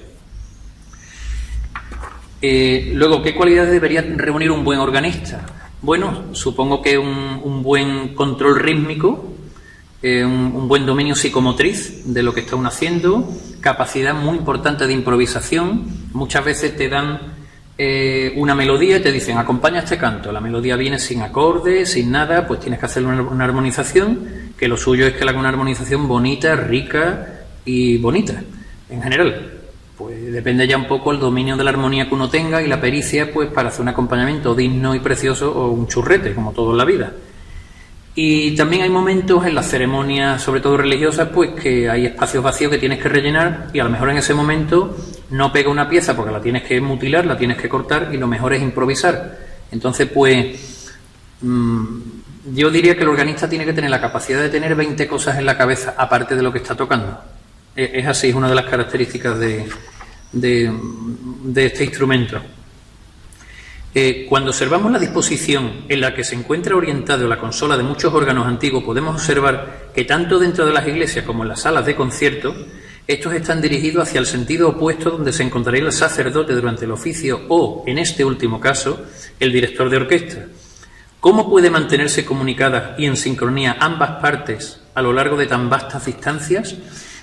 A: Luego, ¿qué cualidades debería reunir un buen organista? Bueno, supongo que un buen control rítmico, un buen dominio psicomotriz de lo que está uno haciendo, capacidad muy importante de improvisación. Muchas veces te dan una melodía y te dicen, acompaña este canto. La melodía viene sin acordes, sin nada, pues tienes que hacer una armonización, que lo suyo es que haga una armonización bonita, rica, y bonitas, en general. Pues depende ya un poco el dominio de la armonía que uno tenga y la pericia, pues para hacer un acompañamiento digno y precioso o un churrete, como todo en la vida. Y también hay momentos en las ceremonias, sobre todo religiosas, pues que hay espacios vacíos que tienes que rellenar y a lo mejor en ese momento no pega una pieza porque la tienes que mutilar, la tienes que cortar y lo mejor es improvisar. Entonces, pues yo diría que el organista tiene que tener la capacidad de tener 20 cosas en la cabeza, aparte de lo que está tocando. Es así, es una de las características de este instrumento. Cuando observamos la disposición en la que se encuentra orientado la consola de muchos órganos antiguos, podemos observar que tanto dentro de las iglesias como en las salas de concierto, estos están dirigidos hacia el sentido opuesto donde se encontraría el sacerdote durante el oficio o, en este último caso, el director de orquesta. ¿Cómo puede mantenerse comunicadas y en sincronía ambas partes a lo largo de tan vastas distancias?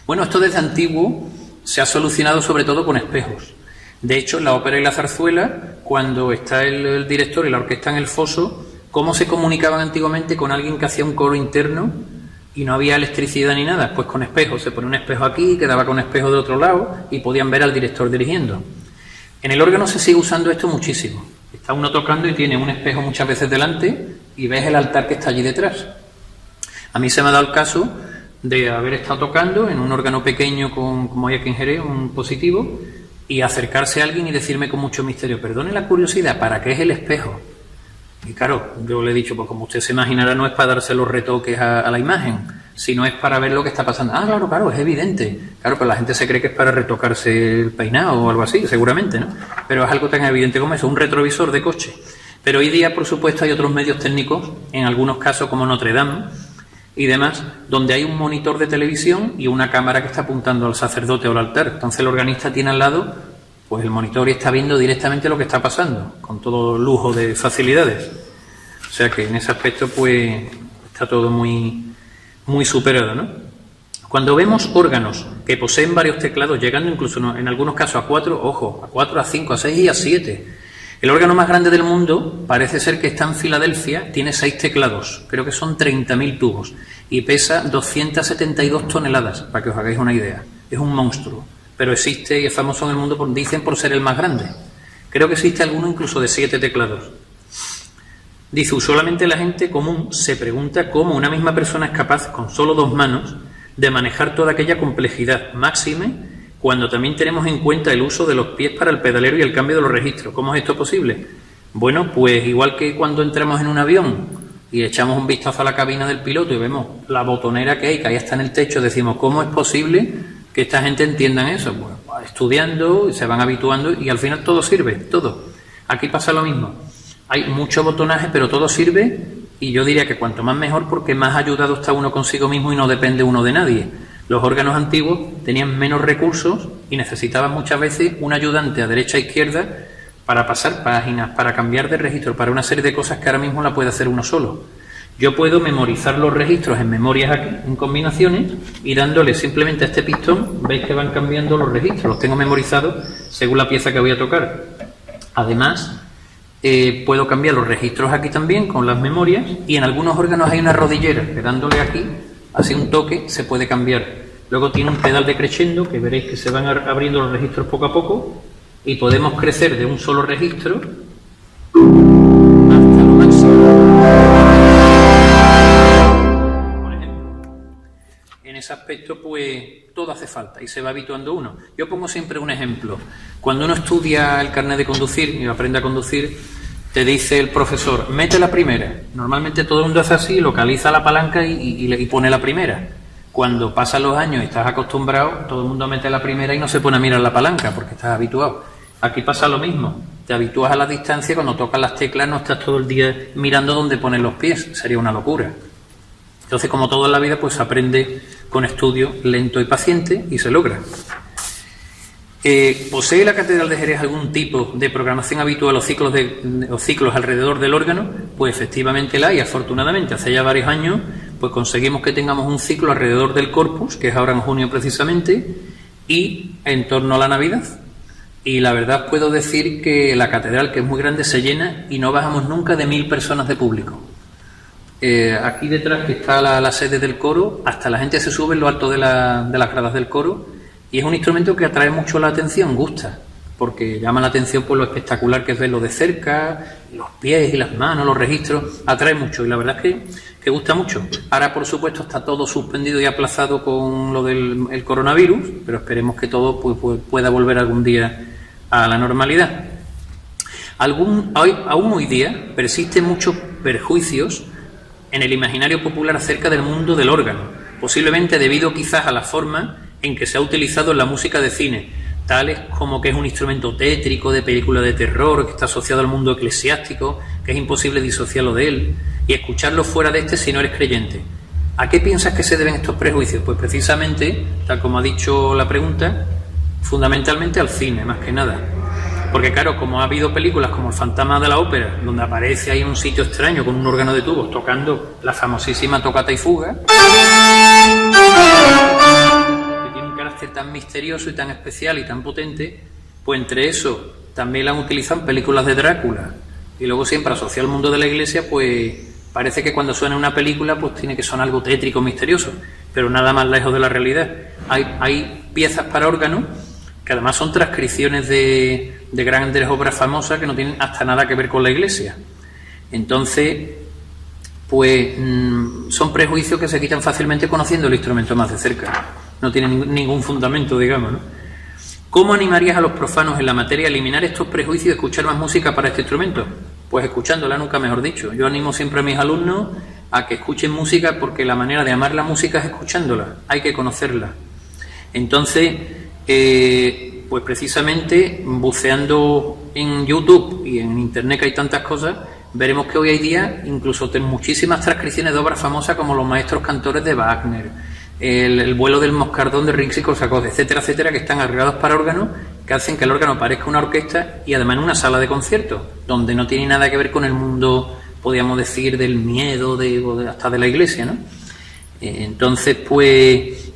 A: Bueno, esto desde antiguo se ha solucionado sobre todo con espejos. De hecho, en la ópera y la zarzuela, cuando está el director y la orquesta en el foso, ¿cómo se comunicaban antiguamente con alguien que hacía un coro interno y no había electricidad ni nada? Pues con espejos. Se pone un espejo aquí, quedaba con espejo de otro lado y podían ver al director dirigiendo. En el órgano se sigue usando esto muchísimo. Está uno tocando y tiene un espejo muchas veces delante y ves el altar que está allí detrás. A mí se me ha dado el caso de haber estado tocando en un órgano pequeño como hay aquí en Jerez, un positivo, y acercarse a alguien y decirme con mucho misterio, perdone la curiosidad, ¿para qué es el espejo? Y claro, yo le he dicho, pues como usted se imaginará, no es para darse los retoques a la imagen, sino es para ver lo que está pasando. Ah, claro, es evidente. Claro, pero la gente se cree que es para retocarse el peinado o algo así, seguramente, ¿no? Pero es algo tan evidente como eso, un retrovisor de coche. Pero hoy día, por supuesto, hay otros medios técnicos, en algunos casos como Notre Dame y demás, donde hay un monitor de televisión y una cámara que está apuntando al sacerdote o al altar. Entonces el organista tiene al lado pues el monitor y está viendo directamente lo que está pasando, con todo lujo de facilidades. O sea que en ese aspecto pues está todo muy superado, ¿no? Cuando vemos órganos que poseen varios teclados, llegando incluso en algunos casos a 4, ojo, a 4, a 5, a 6 y a 7. El órgano más grande del mundo parece ser que está en Filadelfia, tiene 6 teclados, creo que son 30.000 tubos y pesa 272 toneladas, para que os hagáis una idea. Es un monstruo, pero existe y es famoso en el mundo, dicen, por ser el más grande. Creo que existe alguno incluso de 7 teclados. Dice, usualmente la gente común se pregunta cómo una misma persona es capaz, con solo 2 manos, de manejar toda aquella complejidad, máxime cuando también tenemos en cuenta el uso de los pies para el pedalero y el cambio de los registros. ¿Cómo es esto posible? Bueno, pues igual que cuando entramos en un avión y echamos un vistazo a la cabina del piloto y vemos la botonera que ahí está en el techo, decimos, ¿cómo es posible que esta gente entienda eso? Bueno, estudiando, se van habituando y al final todo sirve, todo. Aquí pasa lo mismo. Hay mucho botonaje, pero todo sirve y yo diría que cuanto más mejor porque más ayudado está uno consigo mismo y no depende uno de nadie. Los órganos antiguos tenían menos recursos y necesitaban muchas veces un ayudante a derecha e izquierda para pasar páginas, para cambiar de registro, para una serie de cosas que ahora mismo la puede hacer uno solo. Yo puedo memorizar los registros en memorias aquí, en combinaciones, y dándole simplemente a este pistón, veis que van cambiando los registros, los tengo memorizados según la pieza que voy a tocar. Además, puedo cambiar los registros aquí también con las memorias, y en algunos órganos hay una rodillera que dándole aquí, así un toque, se puede cambiar. Luego tiene un pedal de crescendo, que veréis que se van abriendo los registros poco a poco, y podemos crecer de un solo registro hasta lo máximo. Por ejemplo, en ese aspecto, pues, todo hace falta y se va habituando uno. Yo pongo siempre un ejemplo. Cuando uno estudia el carnet de conducir y aprende a conducir, te dice el profesor, mete la primera. Normalmente todo el mundo hace así, localiza la palanca y pone la primera. Cuando pasan los años y estás acostumbrado, todo el mundo mete la primera y no se pone a mirar la palanca porque estás habituado. Aquí pasa lo mismo. Te habitúas a la distancia, cuando tocas las teclas no estás todo el día mirando dónde ponen los pies. Sería una locura. Entonces, como todo en la vida, pues se aprende con estudio lento y paciente y se logra. ¿Posee la Catedral de Jerez algún tipo de programación habitual o ciclos alrededor del órgano? Pues efectivamente la hay, afortunadamente. Hace ya varios años pues conseguimos que tengamos un ciclo alrededor del Corpus, que es ahora en junio precisamente, y en torno a la Navidad. Y la verdad puedo decir que la catedral, que es muy grande, se llena y no bajamos nunca de 1000 personas de público. Aquí detrás, que está la sede del coro, hasta la gente se sube en lo alto de las gradas del coro, y es un instrumento que atrae mucho la atención, gusta, porque llama la atención por lo espectacular que es verlo de cerca, los pies y las manos, los registros, atrae mucho, y la verdad es que gusta mucho. Ahora, por supuesto, está todo suspendido y aplazado con lo del coronavirus, pero esperemos que todo pues, pueda volver algún día a la normalidad. Aún hoy día persisten muchos perjuicios en el imaginario popular acerca del mundo del órgano, posiblemente debido quizás a la forma en que se ha utilizado en la música de cine, tales como que es un instrumento tétrico de película de terror, que está asociado al mundo eclesiástico, que es imposible disociarlo de él, y escucharlo fuera de este si no eres creyente. ¿A qué piensas que se deben estos prejuicios? Pues precisamente, tal como ha dicho la pregunta, fundamentalmente al cine, más que nada. Porque claro, como ha habido películas como El fantasma de la ópera, donde aparece ahí en un sitio extraño con un órgano de tubos tocando la famosísima Toccata y Fuga, que tiene un carácter tan misterioso y tan especial y tan potente, pues entre eso también la han utilizado en películas de Drácula, y luego siempre asociado al mundo de la iglesia, pues parece que cuando suena una película pues tiene que sonar algo tétrico, misterioso, pero nada más lejos de la realidad. Hay piezas para órgano que además son transcripciones de grandes obras famosas que no tienen hasta nada que ver con la iglesia. Entonces, pues son prejuicios que se quitan fácilmente conociendo el instrumento más de cerca. No tienen ningún fundamento, digamos, ¿no? ¿Cómo animarías a los profanos en la materia a eliminar estos prejuicios y escuchar más música para este instrumento? Pues escuchándola, nunca mejor dicho. Yo animo siempre a mis alumnos a que escuchen música, porque la manera de amar la música es escuchándola, hay que conocerla. Entonces, pues precisamente buceando en YouTube y en Internet, que hay tantas cosas, veremos que hoy hay día incluso muchísimas transcripciones de obras famosas como Los maestros cantores de Wagner, el vuelo del moscardón de Rimsky-Korsakov, etcétera, etcétera, que están arreglados para órgano, que hacen que el órgano parezca una orquesta y además en una sala de conciertos, donde no tiene nada que ver con el mundo, podríamos decir, del miedo, hasta de la iglesia, ¿no? Entonces, pues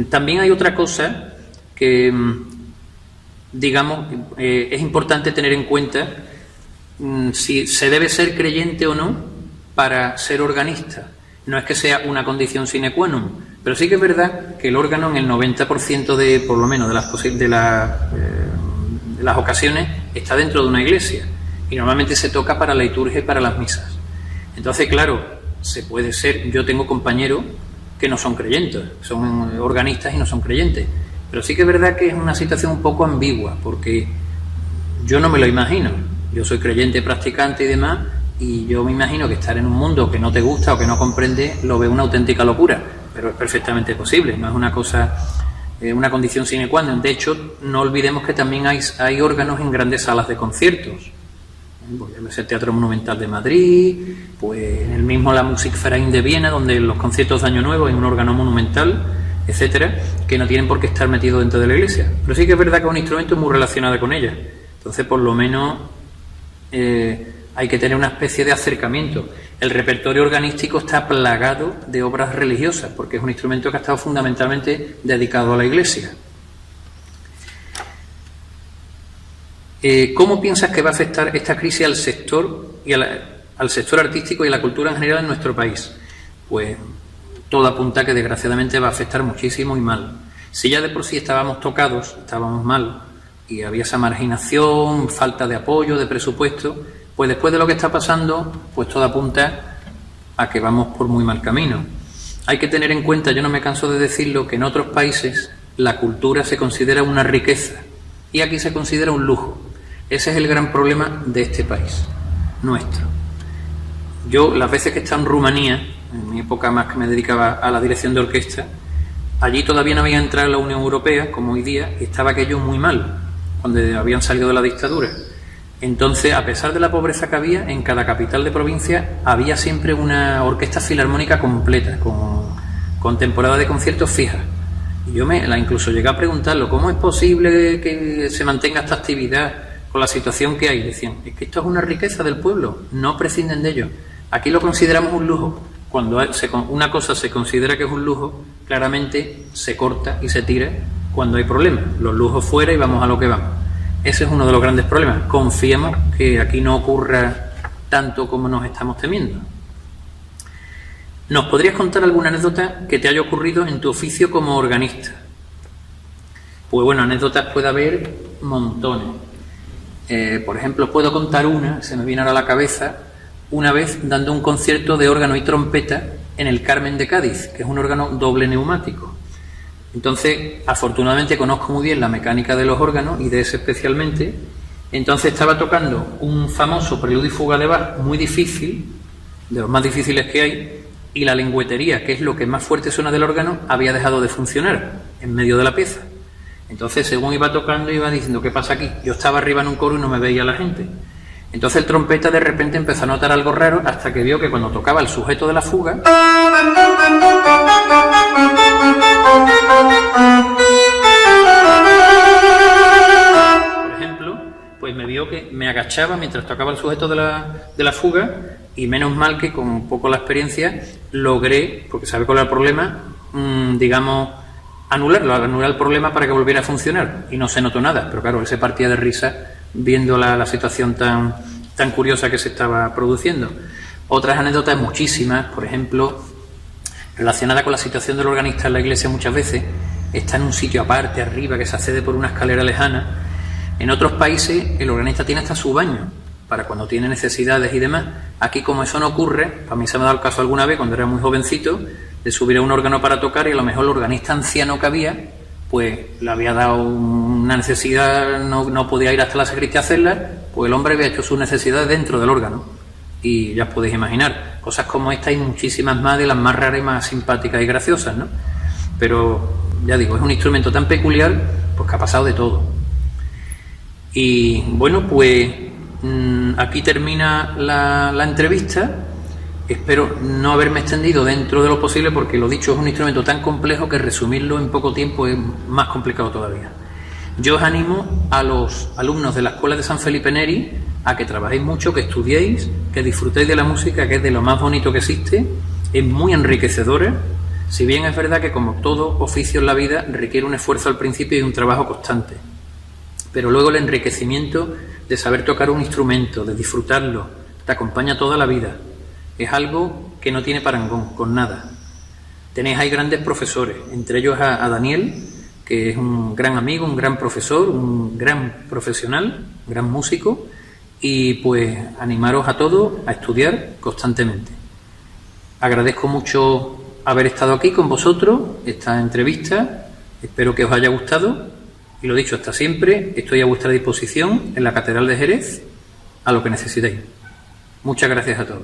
A: también hay otra cosa que, digamos, es importante tener en cuenta, si se debe ser creyente o no para ser organista. No es que sea una condición sine qua non, pero sí que es verdad que el órgano en el 90% por lo menos, de las ocasiones está dentro de una iglesia, y normalmente se toca para la liturgia y para las misas. Entonces, claro, se puede ser, yo tengo compañeros que no son creyentes, son organistas y no son creyentes, pero sí que es verdad que es una situación un poco ambigua, porque yo no me lo imagino. Yo soy creyente, practicante y demás, y yo me imagino que estar en un mundo que no te gusta o que no comprende lo veo una auténtica locura, pero es perfectamente posible, no es una cosa, una condición sine qua non. De hecho, no olvidemos que también hay órganos en grandes salas de conciertos. Pues el Teatro Monumental de Madrid, pues en el mismo la Musikverein de Viena, donde los conciertos de Año Nuevo hay un órgano monumental, etcétera, que no tienen por qué estar metidos dentro de la iglesia. Pero sí que es verdad que es un instrumento muy relacionado con ella. Entonces, por lo menos, hay que tener una especie de acercamiento. El repertorio organístico está plagado de obras religiosas, porque es un instrumento que ha estado fundamentalmente dedicado a la iglesia. ¿Cómo piensas que va a afectar esta crisis al sector y al sector artístico y a la cultura en general en nuestro país? Pues todo apunta que desgraciadamente va a afectar muchísimo y mal. Si ya de por sí estábamos tocados, estábamos mal, y había esa marginación, falta de apoyo, de presupuesto, pues después de lo que está pasando, pues todo apunta a que vamos por muy mal camino. Hay que tener en cuenta, yo no me canso de decirlo, que en otros países la cultura se considera una riqueza y aquí se considera un lujo. Ese es el gran problema de este país, nuestro. Yo, las veces que he estado en Rumanía, en mi época más que me dedicaba a la dirección de orquesta, allí todavía no había entrado en la Unión Europea, como hoy día, y estaba aquello muy mal, cuando habían salido de la dictadura. Entonces, a pesar de la pobreza que había, en cada capital de provincia había siempre una orquesta filarmónica completa, con temporada de conciertos fija. Y yo incluso llegué a preguntarlo, ¿cómo es posible que se mantenga esta actividad con la situación que hay? Decían, es que esto es una riqueza del pueblo, no prescinden de ello. Aquí lo consideramos un lujo. Cuando una cosa se considera que es un lujo, claramente se corta y se tira cuando hay problemas. Los lujos fuera y vamos a lo que vamos. Ese es uno de los grandes problemas. Confiemos que aquí no ocurra tanto como nos estamos temiendo. ¿Nos podrías contar alguna anécdota que te haya ocurrido en tu oficio como organista? Pues bueno, anécdotas puede haber montones. Por ejemplo, puedo contar una, se me viene ahora a la cabeza, una vez dando un concierto de órgano y trompeta en el Carmen de Cádiz, que es un órgano doble neumático. Entonces, afortunadamente conozco muy bien la mecánica de los órganos y de ese especialmente. Entonces estaba tocando un famoso preludio y fuga de Bach muy difícil, de los más difíciles que hay, y la lengüetería, que es lo que más fuerte suena del órgano, había dejado de funcionar en medio de la pieza. Entonces, según iba tocando, iba diciendo, ¿qué pasa aquí? Yo estaba arriba en un coro y no me veía la gente. Entonces el trompeta de repente empezó a notar algo raro hasta que vio que cuando tocaba el sujeto de la fuga, por ejemplo, pues me vio que me agachaba mientras tocaba el sujeto de la fuga, y menos mal que con un poco la experiencia logré, porque sabe cuál era el problema, digamos, anular el problema para que volviera a funcionar, y no se notó nada. Pero claro, él se partía de risa viendo la situación tan curiosa que se estaba produciendo. Otras anécdotas muchísimas, por ejemplo, relacionada con la situación del organista en la iglesia, muchas veces está en un sitio aparte, arriba, que se accede por una escalera lejana. En otros países el organista tiene hasta su baño para cuando tiene necesidades y demás. Aquí, como eso no ocurre, a mí se me ha dado el caso alguna vez cuando era muy jovencito de subir a un órgano para tocar, y a lo mejor el organista anciano que había pues le había dado una necesidad, no podía ir hasta la sacristía a hacerla, pues el hombre había hecho sus necesidades dentro del órgano. Y ya os podéis imaginar, cosas como esta hay muchísimas más, de las más raras y más simpáticas y graciosas, ¿no? Pero ya digo, es un instrumento tan peculiar, pues que ha pasado de todo. Y bueno, pues aquí termina la entrevista. Espero no haberme extendido dentro de lo posible, porque lo dicho, es un instrumento tan complejo que resumirlo en poco tiempo es más complicado todavía. Yo os animo a los alumnos de la Escuela de San Felipe Neri a que trabajéis mucho, que estudiéis, que disfrutéis de la música, que es de lo más bonito que existe, es muy enriquecedora, si bien es verdad que, como todo oficio en la vida, requiere un esfuerzo al principio y un trabajo constante. Pero luego el enriquecimiento de saber tocar un instrumento, de disfrutarlo, te acompaña toda la vida. Es algo que no tiene parangón con nada. Tenéis ahí grandes profesores, entre ellos a Daniel, que es un gran amigo, un gran profesor, un gran profesional, un gran músico, y pues animaros a todos a estudiar constantemente. Agradezco mucho haber estado aquí con vosotros, esta entrevista, espero que os haya gustado, y lo dicho, hasta siempre, estoy a vuestra disposición en la Catedral de Jerez, a lo que necesitéis. Muchas gracias a todos.